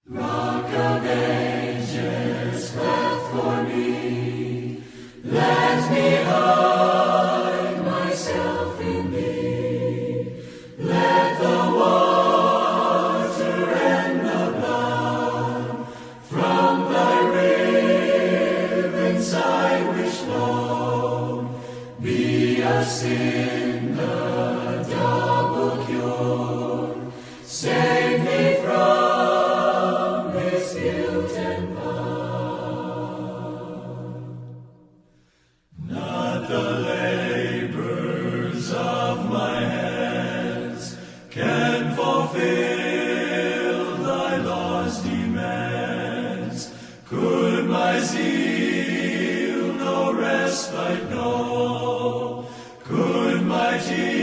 Rock of ages, cleft for me, let me hide myself in thee. Let the water and the blood from thy riven side which flow be a sin the double cure. Save me from this guilt and blood. Not the labors of my hands can fulfill thy law's demands. Could my zeal no respite know? Could my tears